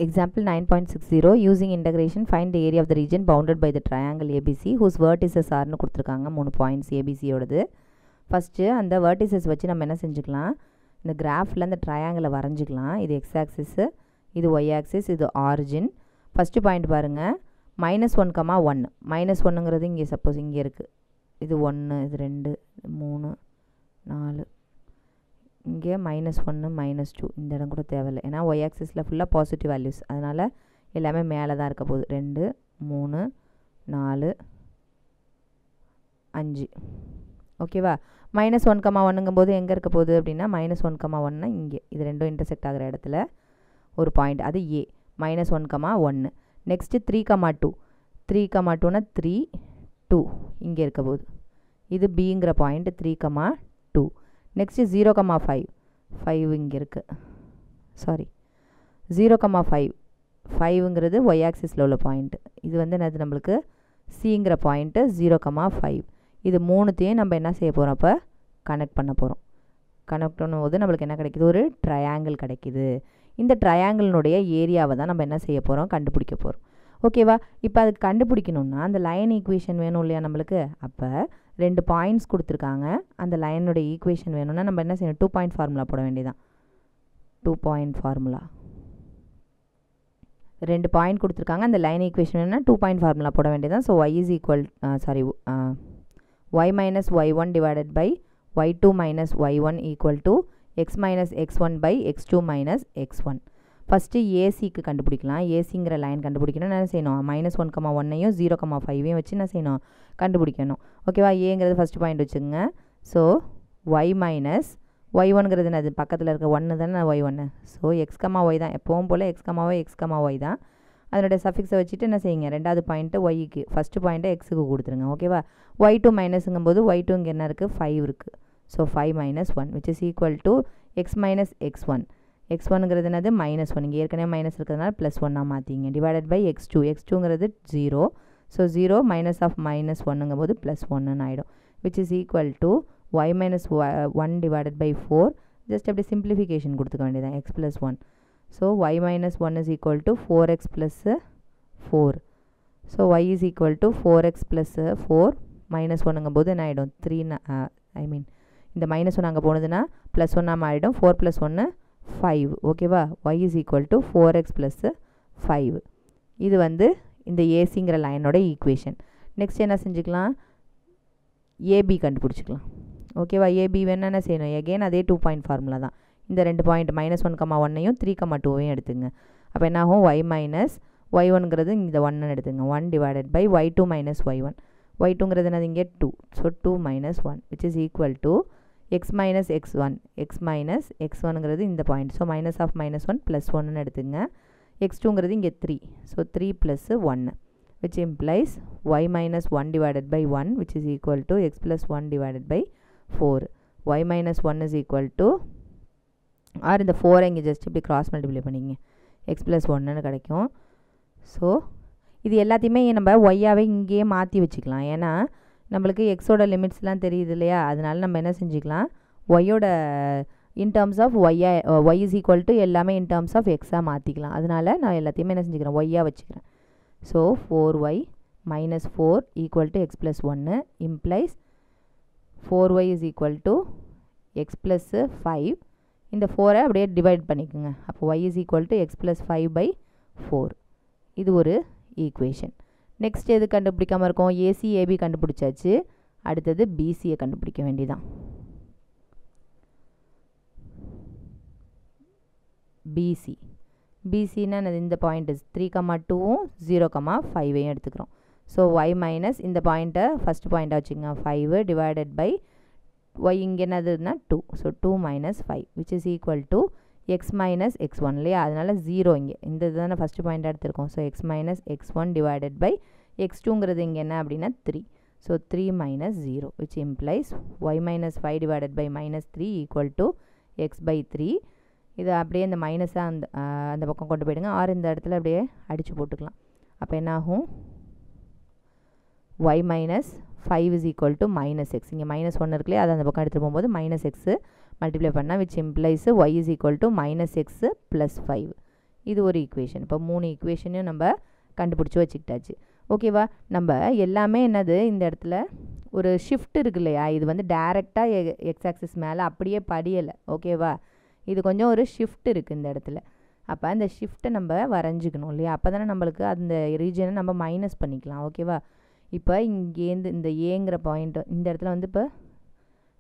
Example 9.60 using integration find the area of the region bounded by the triangle ABC whose vertices are னு கொடுத்திருக்காங்க 3 points ABC யோடது. First அந்த vertices வச்சு நம்ம என்ன செஞ்சுக்கலாம், இந்த கிராஃப்ல அந்த ட்ரையாங்கிளை வரைஞ்சிக்கலாம். இது x axis, இது y axis, இது origin. ஃபர்ஸ்ட் பாயிண்ட் பாருங்க -1, 1. -1ங்கிறது இங்கே சப்போஸ் இங்கே இருக்கு. இது 1, இது 2, 3, 4. இங்கே -1 -2 இந்த இடம் கூட தேவையில்லை, ஏன்னா y ஆக்சிஸில் ஃபுல்லாக பாசிட்டிவ் வேல்யூஸ், அதனால் எல்லாமே மேலே தான் இருக்க போகுது. 2 3 4 5 ஓகேவா. -1, 1ங்கும் போது எங்கே இருக்க போகுது அப்படின்னா -1, 1 இங்கே, இது ரெண்டும் இன்டர்செக்ட் ஆகிற இடத்துல ஒரு பாயிண்ட், அது A. -1, 1. நெக்ஸ்ட்டு 3, 2. 3, 2னா 3 2 இங்கே இருக்க போகுது. இது Bங்கிற பாயிண்ட் 3, 2. நெக்ஸ்ட்டு 0, 5 5 இங்கே இருக்குது. சாரி 0, 5 5ங்கிறது y ஆக்சிஸில் உள்ள பாயிண்ட். இது வந்து என்னது நம்மளுக்கு Cங்கிற பாயிண்ட்டு 0, 5. இது மூணுத்தையும் நம்ம என்ன செய்ய போகிறோம், அப்போ கனெக்ட் பண்ண போகிறோம். கனெக்ட் பண்ணும்போது நம்மளுக்கு என்ன கிடைக்குது, ஒரு ட்ரையாங்கிள் கிடைக்குது. இந்த ட்ரையாங்கிளினுடைய ஏரியாவை தான் நம்ம என்ன செய்ய போகிறோம், கண்டுபிடிக்க போகிறோம். ஓகேவா. இப்போ அதுக்கு கண்டுபிடிக்கணும்னா அந்த லைன் ஈக்குவேஷன் வேணும் இல்லையா நம்மளுக்கு. அப்போ 2 பாயிண்ட்ஸ் கொடுத்துருக்காங்க, அந்த லைனோட ஈக்குவேஷன் வேணும்னா நம்ம என்ன செய்யணும், 2 பாயிண்ட் ஃபார்முலா போட வேண்டியதான். 2 பாயிண்ட் ஃபார்முலா. 2 பாயிண்ட் கொடுத்துருக்காங்க, அந்த லைன் ஈக்குவேஷன் வேணும்னா 2 பாயிண்ட் ஃபார்முலா போட வேண்டியதான். So y is equal y minus y1 divided by y2 minus y1 equal to x minus x1 by x2 minus x1. First ஏசிக்கு கண்டுபிடிக்கலாம். ஏசிங்கிற line கண்டுபிடிக்கணும். என்ன செய்யணும், -1, 1ஐயும் 0, 5ஐயும் வச்சு என்ன செய்யணும், கண்டுபிடிக்கணும். ஓகேவா. ஏங்கிறது ஃபஸ்ட் பாயிண்ட் வச்சுங்க. ஸோ y மைனஸ் y1ங்கிறது என்னது, பக்கத்தில் இருக்க 1 தானே y1. ஸோ x, y தான் எப்பவும் போல் x, y x, y தான். அதனுடைய சஃபிக்ஸை வச்சுட்டு என்ன செய்யுங்க, ரெண்டாவது பாயிண்ட்டு ஒய்க்கு, ஃபஸ்ட்டு பாயிண்ட்டை எக்ஸுக்கு கொடுத்துருங்க. ஓகேவா. y2 மைனஸுங்கும் போது y2 இங்கே என்ன இருக்குது, 5 இருக்குது. So 5 minus 1 which is equal to x minus x1. x1ங்கிறது என்னது -1, இங்கே ஏற்கனவே மைனஸ் இருக்கிறதுனால +1 மாற்றிங்க. டிவைடட் பை x2, x2ங்கிறது 0. ஸோ 0 மைனஸ் ஆஃப் -1ங்கும் போது +1 ஆகிடும். which is equal to y minus 1 divided by 4. Just அப்படி சிம்பிளிஃபிகேஷன் கொடுத்துக்க வேண்டியதான், x plus 1. So y minus 1 is equal to 4x plus 4. So y is equal to 4x plus 4 -1ங்கும் போது என்ன ஆகிடும், 3 இந்த -1 அங்கே போனதுன்னா +1 ஆகிடும். 4 plus 1 5. ஓகேவா. y is equal to 4x plus 5. இது வந்து இந்த ஏசிங்கிற லைனோட ஈக்குவேஷன். நெக்ஸ்ட் என்ன செஞ்சுக்கலாம், ஏபி கண்டுபிடிச்சிக்கலாம். ஓகேவா. ஏபி வேணா என்ன செய்யணும், எகெயின் அதே 2 பாயிண்ட் ஃபார்முலா தான். இந்த 2 பாயிண்ட் -1, 1ஐயும் 3, 2ஐயும் எடுத்துங்க. அப்போ என்ன ஆகும், y மைனஸ் y1ங்கிறது இந்த 1 எடுத்துங்க. 1 divided by y2 minus y1. y2ங்கிறது என்னது இங்கே 2. So 2 minus 1 which is equal to x minus x1. x minus x1ங்கிறது இந்த பாயிண்ட். ஸோ மைனஸ் ஆஃப் -1 +1 எடுத்துங்க. x2ங்கிறது இங்கே 3. So 3 plus 1 which implies y minus 1 divided by 1 which is equal to x plus 1 divided by 4. y minus 1 is equal to, R இந்த 4 இங்கே just இப்படி cross multiply பண்ணிங்க, x plus 1ன்னு கிடைக்கும். So இது எல்லாத்தையுமே நம்ம ஒய்யாவே இங்கேயே மாற்றி வச்சுக்கலாம். ஏன்னா நம்மளுக்கு எக்ஸோட லிமிட்ஸ்லாம் தெரியுது இல்லையா, அதனால நம்ம என்ன செஞ்சுக்கலாம், ஒய்யோட in terms of Y is equal to எல்லாமே இன் டேர்ம்ஸ் ஆஃப் எக்ஸாக மாற்றிக்கலாம். அதனால நான் எல்லாத்தையுமே என்ன செஞ்சுக்கிறேன், ஒய்யாக வச்சுக்கிறேன். So 4y minus 4 equal to x plus 1 implies 4y is equal to x plus 5. இந்த 4ஐ அப்படியே டிவைட் பண்ணிக்கோங்க. அப்போ y is equal to x plus 5 by 4. இது ஒரு ஈக்குவேஷன். நெக்ஸ்ட் எது கண்டுபிடிக்காமல் இருக்கும், ஏசி ஏபி கண்டுபிடிச்சாச்சு. அடுத்தது பிசியை கண்டுபிடிக்க வேண்டியதான். பிசி பிசின்னா இந்த பாயிண்ட் 3, 2ம் 0, 5ஐயும் எடுத்துக்கிறோம். ஸோ y மைனஸ் இந்த பாயிண்ட்டை ஃபஸ்ட் பாயிண்ட்டாக வச்சுங்க, 5 டிவைடட் பை y இங்கே என்னதுன்னா 2. So 2 minus 5 which is equal to x minus x1 இல்லையா, அதனால் 0 இங்கே இந்த இதுதானே ஃபஸ்ட்டு பாயிண்ட் எடுத்துருக்கோம். So x minus x1 divided by x2ங்கிறது இங்கே என்ன அப்படின்னா 3. So 3 minus 0 which implies y minus 5 divided by -3 equal to x by 3. இது அப்படியே இந்த மைனஸாக அந்த பக்கம் கொண்டு போயிடுங்க, ஆர் இந்த இடத்துல அப்படியே அடித்து போட்டுக்கலாம். அப்போ என்ன ஆகும், y minus 5 is equal to -x. இங்கே -1 இருக்குல்லையே, அதை அந்த பக்கம் எடுத்துகிட்டு போகும்போது -x மல்டிப்ளை பண்ணால் which implies y is equal to -x plus 5. இது ஒரு ஈக்குவேஷன். இப்போ 3 ஈக்குவேஷனையும் நம்ம கண்டுபிடிச்சி வச்சுக்கிட்டாச்சு. ஓகேவா? நம்ம எல்லாமே என்னது இந்த இடத்துல ஒரு ஷிஃப்ட் இருக்கு இல்லையா, இது வந்து டைரெக்டாக எக்ஸ் ஆக்சிஸ் மேலே அப்படியே படியலை. ஓகேவா? இது கொஞ்சம் ஒரு ஷிஃப்ட் இருக்குது இந்த இடத்துல. அப்போ அந்த ஷிஃப்ட்டை நம்ம வரைஞ்சிக்கணும் இல்லையா, அப்போ தானே நம்மளுக்கு அந்த ரீஜனை நம்ம மைனஸ் பண்ணிக்கலாம். ஓகேவா? இப்போ இங்கேருந்து இந்த ஏங்கிற பாயிண்ட் இந்த இடத்துல வந்து இப்போ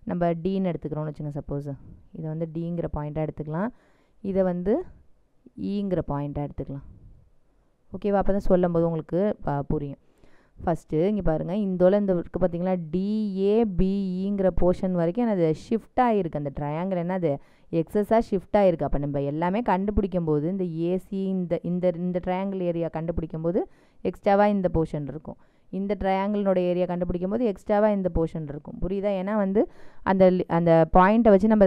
நம்ம டின்னு எடுத்துக்கிறோம்னு வச்சுங்க. சப்போஸ் இதை வந்து டிங்கிற பாயிண்ட்டாக எடுத்துக்கலாம், இதை வந்து ஈங்கிற பாயிண்ட்டாக எடுத்துக்கலாம். ஓகேவா? அப்போ தான் சொல்லும் போது உங்களுக்கு புரியும். ஃபஸ்ட்டு இங்கே பாருங்கள், இந்த இருக்குது பார்த்தீங்களா, டிஏபிஇங்கிற போர்ஷன் வரைக்கும் அது ஷிஃப்ட் ஆகிருக்கு. அந்த ட்ரையாங்கிள் என்ன அது எக்ஸஸாக ஷிஃப்ட் ஆகிருக்கு. அப்போ நம்ம எல்லாமே கண்டுபிடிக்கும் போது இந்த ஏசி இந்த ட்ரையாங்கிள் ஏரியா கண்டுபிடிக்கும் போது எக்ஸ்ட்ராவாக இந்த போர்ஷன் இருக்கும், இந்த ட்ரையாங்கிளினோட ஏரியா கண்டுபிடிக்கும் போது எக்ஸ்ட்ராவாக இந்த போர்ஷன் இருக்கும். புரியுதா? ஏன்னா வந்து அந்த பாயிண்ட்டை வச்சு நம்ம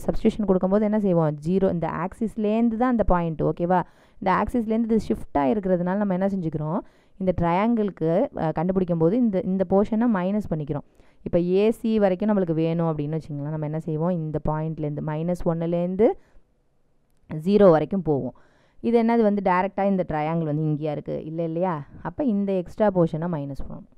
சப்ஸ்டியூஷன் கொடுக்கும்போது என்ன செய்வோம், ஜீரோ இந்த ஆக்சிஸ்லேருந்து தான் அந்த பாயிண்ட். ஓகேவா? இந்த ஆக்சிஸ்லேருந்து இது ஷிஃப்டாக இருக்கிறதுனால நம்ம என்ன செஞ்சுக்கிறோம், இந்த ட்ரையாங்கிளுக்கு கண்டுபிடிக்கும் போது இந்த போர்ஷனை மைனஸ் பண்ணிக்கிறோம். இப்போ ஏசி வரைக்கும் நம்மளுக்கு வேணும் அப்படின்னு வச்சுங்களேன், நம்ம என்ன செய்வோம், இந்த பாயிண்ட்லேருந்து -1லேருந்து 0 வரைக்கும் போவோம். இது என்னது வந்து டேரெக்டாக இந்த ட்ரையாங்கிள் வந்து இங்கேயா இருக்குது இல்லை இல்லையா, அப்போ இந்த எக்ஸ்ட்ரா போர்ஷனை மைனஸ் பண்ணணும்.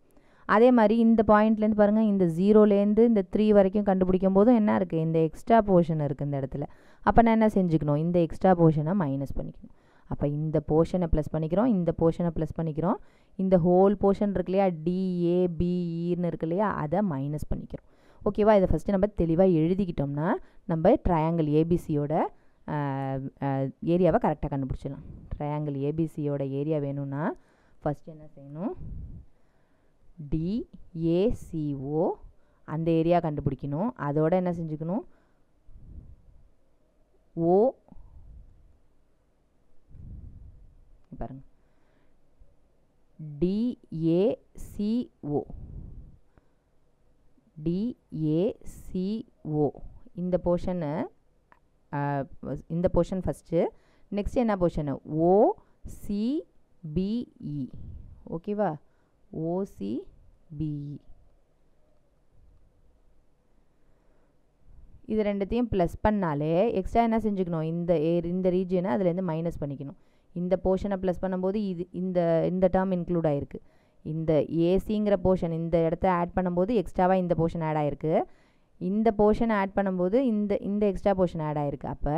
அதே மாதிரி இந்த பாயிண்ட்லேருந்து பாருங்கள், இந்த 0லேருந்து இந்த 3 வரைக்கும் கண்டுபிடிக்கும் போதும் என்ன இருக்குது, இந்த எக்ஸ்ட்ரா போர்ஷன் இருக்குது இந்த இடத்துல. அப்போ நான் என்ன செஞ்சுக்கணும், இந்த எக்ஸ்ட்ரா போர்ஷனை மைனஸ் பண்ணிக்கணும். அப்போ இந்த போர்ஷனை ப்ளஸ் பண்ணிக்கிறோம், இந்த போர்ஷனை ப்ளஸ் பண்ணிக்கிறோம், இந்த ஹோல் போர்ஷன் இருக்கு இல்லையா, டிஏபிஇன்னு இருக்கு இல்லையா, அதை மைனஸ் பண்ணிக்கிறோம். ஓகேவா? இதை ஃபஸ்ட்டு நம்ம தெளிவாக எழுதிக்கிட்டோம்னா நம்ம ட்ரையாங்கிள் ஏபிசியோட ஏரியாவை கரெக்டாக கண்டுபிடிச்சிடலாம். ட்ரையாங்கிள் ஏபிசியோட ஏரியா வேணும்னா ஃபஸ்ட்டு என்ன செய்யணும், டிஏசிஓ அந்த ஏரியா கண்டுபிடிக்கணும். அதோட என்ன செஞ்சுக்கணும், ஓ பாருங்க டிஏசிஓ இந்த போர்ஷன் ஃபஸ்ட்டு. நெக்ஸ்ட் என்ன போர்ஷனு, ஓசிபிஇ. ஓகேவா? ஓசிபிஇ இது ரெண்டுத்தையும் ப்ளஸ் பண்ணாலே எக்ஸ்ட்ரா என்ன செஞ்சுக்கணும், இந்த ரீஜியனை அதுலேருந்து மைனஸ் பண்ணிக்கணும். இந்த போர்ஷனை ப்ளஸ் பண்ணும்போது இந்த டேர்ம் இன்க்ளூட் ஆகிருக்கு. இந்த ஏசிங்கிற போர்ஷன் இந்த இடத்த ஆட் பண்ணும்போது எக்ஸ்ட்ராவாக இந்த போர்ஷன் ஆட் ஆகிருக்கு. இந்த போர்ஷனை ஆட் பண்ணும்போது இந்த எக்ஸ்ட்ரா போர்ஷன் ஆட் ஆகிருக்கு. அப்போ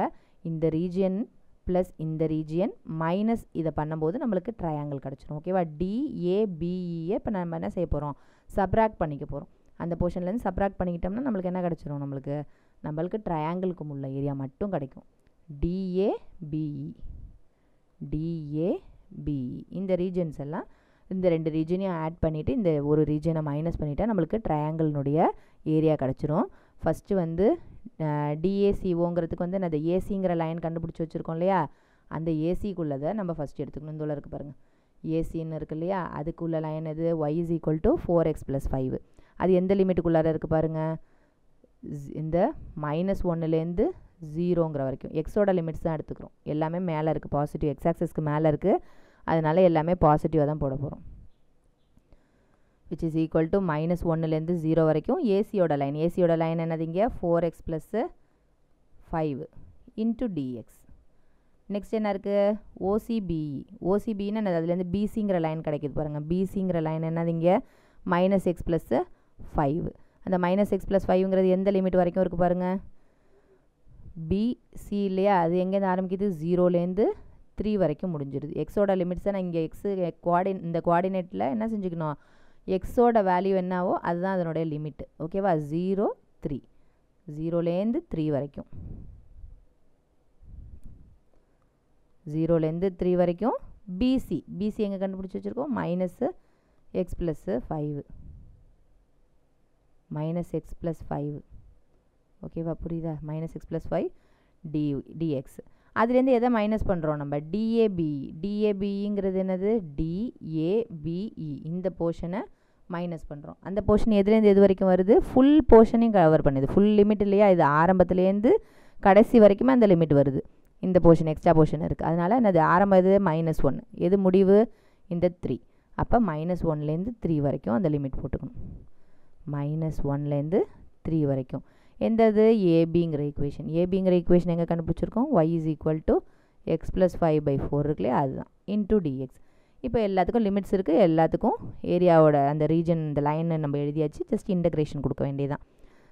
இந்த ரீஜியன் ப்ளஸ் இந்த ரீஜியன் மைனஸ் இதை பண்ணும்போது நம்மளுக்கு ட்ரையாங்கிள் கிடச்சிரும். ஓகேவா? டிஏபிஇயை இப்போ நம்ம என்ன செய்ய போகிறோம், சப்ராக்ட் பண்ணிக்க போகிறோம். அந்த போர்ஷன்லேருந்து சப்ராக்ட் பண்ணிக்கிட்டோம்னா நம்மளுக்கு என்ன கிடச்சிரும், நம்மளுக்கு ட்ரையாங்கிளுக்கு உள்ள ஏரியா மட்டும் கிடைக்கும். டிஏபிஇ இந்த ரீஜன்ஸ் எல்லாம் இந்த ரெண்டு ரீஜனையும் ஆட் பண்ணிவிட்டு இந்த ஒரு ரீஜனை மைனஸ் பண்ணிவிட்டா நம்மளுக்கு ட்ரையாங்கிள்னுடைய ஏரியா கிடச்சிரும். ஃபஸ்ட்டு வந்து டிஏசிஓங்கிறதுக்கு வந்து நான் அந்த ஏசிங்கிற லைன் கண்டுபிடிச்சி வச்சுருக்கோம் இல்லையா, அந்த ஏசிக்குள்ளதை நம்ம ஃபஸ்ட்டு எடுத்துக்கணும். இந்த உள்ள இருக்குது பாருங்கள், ஏசின்னு இருக்குது இல்லையா, அதுக்குள்ள லைன் எது, y = 4x + 5. அது எந்த லிமிட்டுக்குள்ளார இருக்குது பாருங்கள், இந்த -1லேருந்து 0ங்கிற வரைக்கும் எக்ஸோட லிமிட்ஸ் தான் எடுத்துக்கிறோம். எல்லாமே மேலே இருக்குது, பாசிட்டிவ் எக்ஸ் ஆக்சஸ்க்கு மேலே இருக்குது, அதனால் எல்லாமே பாசிட்டிவாக தான் போட போகிறோம். which is equal to -1லேருந்து 0 வரைக்கும் ஏசியோட லைன் என்னது இங்கே 4x + 5 into dx. நெக்ஸ்ட் என்ன இருக்குது, ஓசிபிஇன்னு என்னது, அதுலேருந்து பிசிங்கிற லைன் கிடைக்கிது பாருங்கள். பிசிங்கிற லைன் என்னது இங்கே -x + 5. அந்த -x + 5ங்கிறது எந்த லிமிட் வரைக்கும் இருக்குது பாருங்கள், பிசி இல்லையா, அது எங்கேருந்து ஆரம்பிக்குது, 0லேருந்து 3 வரைக்கும் முடிஞ்சிருது. எக்ஸோட லிமிட்ஸை நான் இங்கே இந்த கோஆர்டினேட்டில் என்ன செஞ்சுக்கணும், எக்ஸோட வேல்யூ என்னவோ அதுதான் அதனுடைய லிமிட்டு. ஓகேவா? 0, 3 0லேருந்து 3 வரைக்கும் 0லேருந்து 3 வரைக்கும் பிசி எங்கே கண்டுபிடிச்சி வச்சுருக்கோம், -x + 5 -x + 5. ஓகேவா? புரியுதா? -x + 5 dx. அதுலேருந்து எதை மைனஸ் பண்ணுறோம் நம்ம, டிஏபிங்கிறது என்னது, டிஏபிஇ இந்த போர்ஷனை மைனஸ் பண்ணுறோம். அந்த போர்ஷன் எதுலேருந்து எது வரைக்கும் வருது, ஃபுல் போர்ஷனையும் கவர் பண்ணுது. ஃபுல் லிமிட் இல்லையா, இது ஆரம்பத்துலேருந்து கடைசி வரைக்குமே அந்த லிமிட் வருது. இந்த போர்ஷன் எக்ஸ்ட்ரா போர்ஷன் இருக்குது, அதனால் என்னது ஆரம்பம் இது -1, எது முடிவு இந்த 3. அப்போ -1லேருந்து 3 வரைக்கும் அந்த லிமிட் போட்டுக்கணும். -1லேருந்து 3 வரைக்கும் எந்தது, ஏபிங்கிற ஈக்குவேஷன் எங்கே கண்டுபிடிச்சிருக்கோம், y = எக்ஸ் ப்ளஸ் 5/4 இருக்குல்லையே அதுதான் இன்டூ டிஎக்ஸ். இப்போ எல்லாத்துக்கும் லிமிட்ஸ் இருக்குது, எல்லாத்துக்கும் ஏரியாவோட அந்த ரீஜன் இந்த லைனை நம்ம எழுதியாச்சு, ஜஸ்ட் இன்டகிரேஷன் கொடுக்க வேண்டியதான்.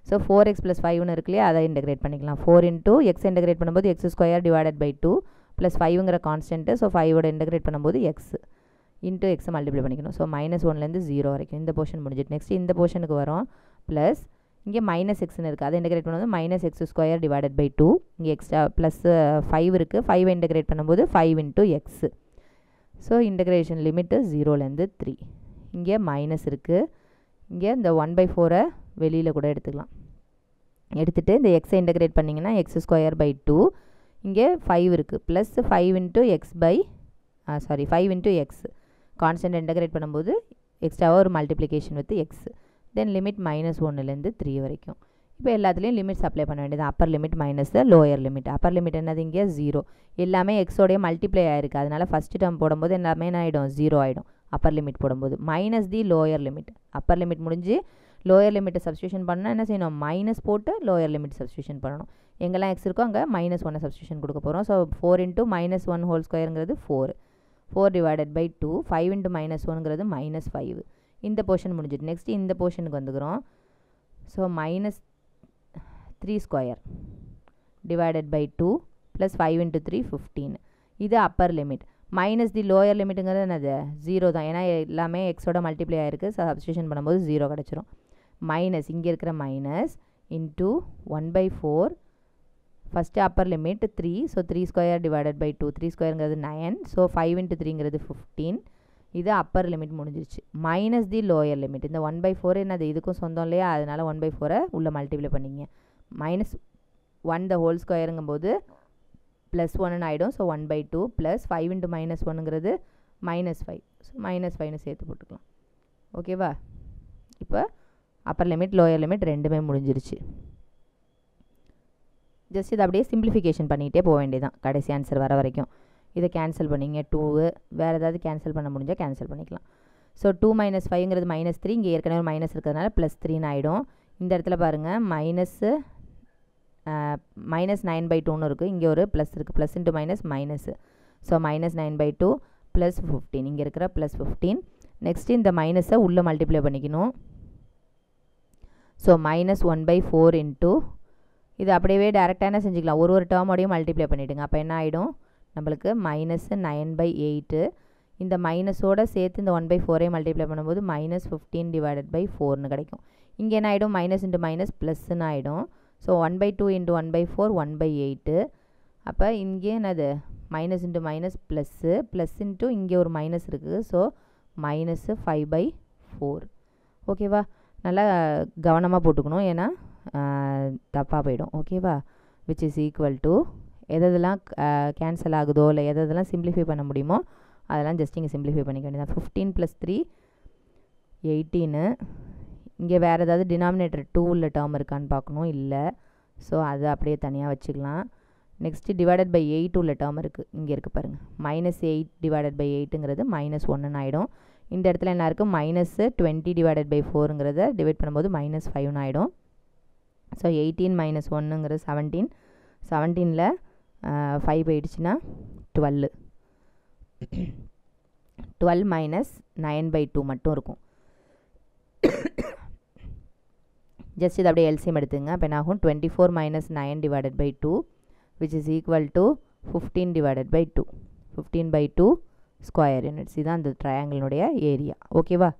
ஸோ 4x + 5ன்னு இருக்குல்லையே அதை இன்டகிரேட் பண்ணிக்கலாம். 4 இன்டூ எக்ஸ் இன்டகிரேட் பண்ணும்போது x² டிவைடட் பை 2 ப்ளஸ் 5ங்கிற கான்ஸ்டன்ட்டு. ஸோ 5ஓட இன்டகிரேட் பண்ணும்போது எக்ஸ் இன்டூ எக்ஸை மல்டிப்ளை பண்ணிக்கணும். ஸோ -1லேருந்து 0 வரைக்கும் இந்த போர்ஷன் முடிஞ்சிட்டு நெக்ஸ்ட் இந்த போர்ஷனுக்கு வரும். ப்ளஸ் இங்கே -xன்னு இருக்குது, அதை இன்டகிரேட் பண்ணும்போது -x² டிவைடட் பை 2. இங்கே எக்ஸ்ட்ரா ப்ளஸ் 5 இருக்குது, 5 இன்டகிரேட் பண்ணும்போது 5 into x. So integration limit 0லேருந்து 3. இங்கே மைனஸ் இருக்குது, இங்கே இந்த 1/4 வெளியில் கூட எடுத்துக்கலாம். எடுத்துகிட்டு இந்த எக்ஸை இன்டகிரேட் பண்ணிங்கன்னா x² பை 2. இங்கே 5 இருக்குது, plus 5 into x by 5 into x constant integrate பண்ணும்போது எக்ஸ்ட்ராவாக ஒரு multiplication with x. Then limit -1லேருந்து 3 வரைக்கும். இப்போ எல்லாத்துலேயும் லிமிட்ஸ் அப்ளை பண்ண வேண்டியது. Upper limit minus lower limit. Upper limit என்னது இங்கே 0, எல்லாமே எக்ஸோடைய மல்டிப்ளை ஆயிருக்கு, அதனால் ஃபஸ்ட்டு டேர்ம் போடும்போது எல்லாமே என்ன ஆகிடும் 0 ஆகிடும். அப்பர் லிமிட் போடும்போது minus the lower limit. Upper limit முடிஞ்சு லோயர் லிமிட்டை சப்ஸ்டியூஷன் பண்ணால் என்ன செய்யணும், மைனஸ் போட்டு லோயர் லிமிட் சப்ஸ்டியூஷன் பண்ணணும். எங்கெல்லாம் எக்ஸ் இருக்கோ அங்கே -1 சப்ஸ்டியூஷன் கொடுக்க போகிறோம். So 4 into -1² 4. 4 divided by 2. 5 into -1ங்கிறது -5. இந்த போர்ஷன் முடிஞ்சிட்டு நெக்ஸ்ட் இந்த போர்ஷனுக்கு வந்துக்கிறோம். So -3² divided by 2 plus 5 into 3 15. இது upper limit. Minus the lower லிமிட்டுங்கிறது என்னது 0 தான், ஏன்னா எல்லாமே எக்ஸோட மல்டிப்ளை ஆகிருக்கு. சப்ஸ்டியூஷன் பண்ணும்போது 0 கிடச்சிரும். மைனஸ் இங்கே இருக்கிற minus into 1/4. First upper limit 3. So 3² divided by 2. 3²ங்கிறது 9. ஸோ 5 இன்ட்டு 3ங்கிறது 15. இது அப்பர் லிமிட் முடிஞ்சிருச்சு. Minus the lower limit. இந்த 1/4 என்னது இதுக்கும் சொந்தம் இல்லையா, அதனால் 1/4 உள்ள மல்டிப்ளை பண்ணிங்க. -1 த ஹோல் ஸ்கொயருங்கும்போது +1 ஆகிடும். ஸோ 1/2 ப்ளஸ் 5 இன்ட்டு -1ங்கிறது -5. ஸோ -5ன்னு சேர்த்து போட்டுக்கலாம். ஓகேவா? இப்போ அப்பர் லிமிட் லோயர் லிமிட் ரெண்டுமே முடிஞ்சிருச்சு. ஜஸ்ட் இதை அப்படியே சிம்பிளிஃபிகேஷன் பண்ணிகிட்டே போக வேண்டியதான் கடைசி ஆன்சர் வர வரைக்கும். இதை கேன்சல் பண்ணிங்க 2. வேறு ஏதாவது கேன்சல் பண்ண முடிஞ்சால் கேன்சல் பண்ணிக்கலாம். ஸோ 2 - 5ங்கிறது -3. இங்கே ஏற்கனவே ஒரு மைனஸ் இருக்கிறதுனால +3ன்னு ஆகிடும். இந்த இடத்துல பாருங்கள் -9/2ன்னு இருக்குது, இங்கே ஒரு ப்ளஸ் இருக்குது. Plus into minus. So -9/2 plus 15. இங்கே இருக்கிற ப்ளஸ் 15. நெக்ஸ்ட்டு இந்த மைனஸை உள்ளே மல்டிப்ளை பண்ணிக்கணும். ஸோ -1/4 இன்ட்டு இது அப்படியே டேரெக்டாக என்ன செஞ்சுக்கலாம், ஒரு டேர்மோடையும் மல்டிப்ளை பண்ணிவிடுங்க. அப்போ என்ன ஆகிடும் நம்மளுக்கு -9/8. இந்த மைனஸோடு சேர்த்து இந்த 1/4 மல்டிப்ளை பண்ணும்போது -15 டிவைடட் பை 4ன்னு கிடைக்கும். இங்கே என்ன ஆகிடும் மைனஸ் இன்ட்டு மைனஸ் ப்ளஸ்ன்னு ஆகிடும். So 1/2 into 1/4 1/8. அப்போ இங்கே என்னது minus into minus plus, plus into இங்கே ஒரு மைனஸ் இருக்குது. ஸோ -5/4. ஓகேவா? நல்லா கவனமாக போட்டுக்கணும், ஏன்னா தப்பாக போயிடும். ஓகேவா? விச் இஸ் ஈக்குவல் டு எதெல்லாம் கேன்சல் ஆகுதோ இல்லை எதெல்லாம் சிம்பிளிஃபை பண்ண முடியுமோ அதெல்லாம் ஜஸ்ட் இங்கே சிம்பிளிஃபை பண்ணிக்க வேண்டியதான். 15 + 3 18. இங்கே வேறு ஏதாவது டினாமினேட்டர் 2 உள்ள டேர்ம் இருக்கான்னு பார்க்கணும், இல்லை. ஸோ அது அப்படியே தனியாக வச்சுக்கலாம். நெக்ஸ்ட்டு டிவைடட் பை 8 உள்ள டேர்ம் இருக்குது, இங்கே இருக்குது பாருங்கள். -8 டிவைடட் பை 8ங்கிறது -1ன்னு ஆகிடும். இந்த இடத்துல என்ன இருக்குது -20 டிவைடட் பை 4ங்கிறத டிவைட் பண்ணும்போது -5ன்னு ஆகிடும். ஸோ 18 - 1ங்கிறது 17. 17ல் 5 போயிடுச்சுன்னா 12. 12 - 9/2 மட்டும் இருக்கும். ஜஸ்ட் இது அப்படியே எல்சிஎம் எடுத்துங்க. அப்போ என்ன ஆகும் 24 - 9 divided by 2 which is equal to 15 divided by 2. 15/2 square units. இதுதான் அந்த ட்ரையாங்கிளினுடைய ஏரியா. ஓகேவா?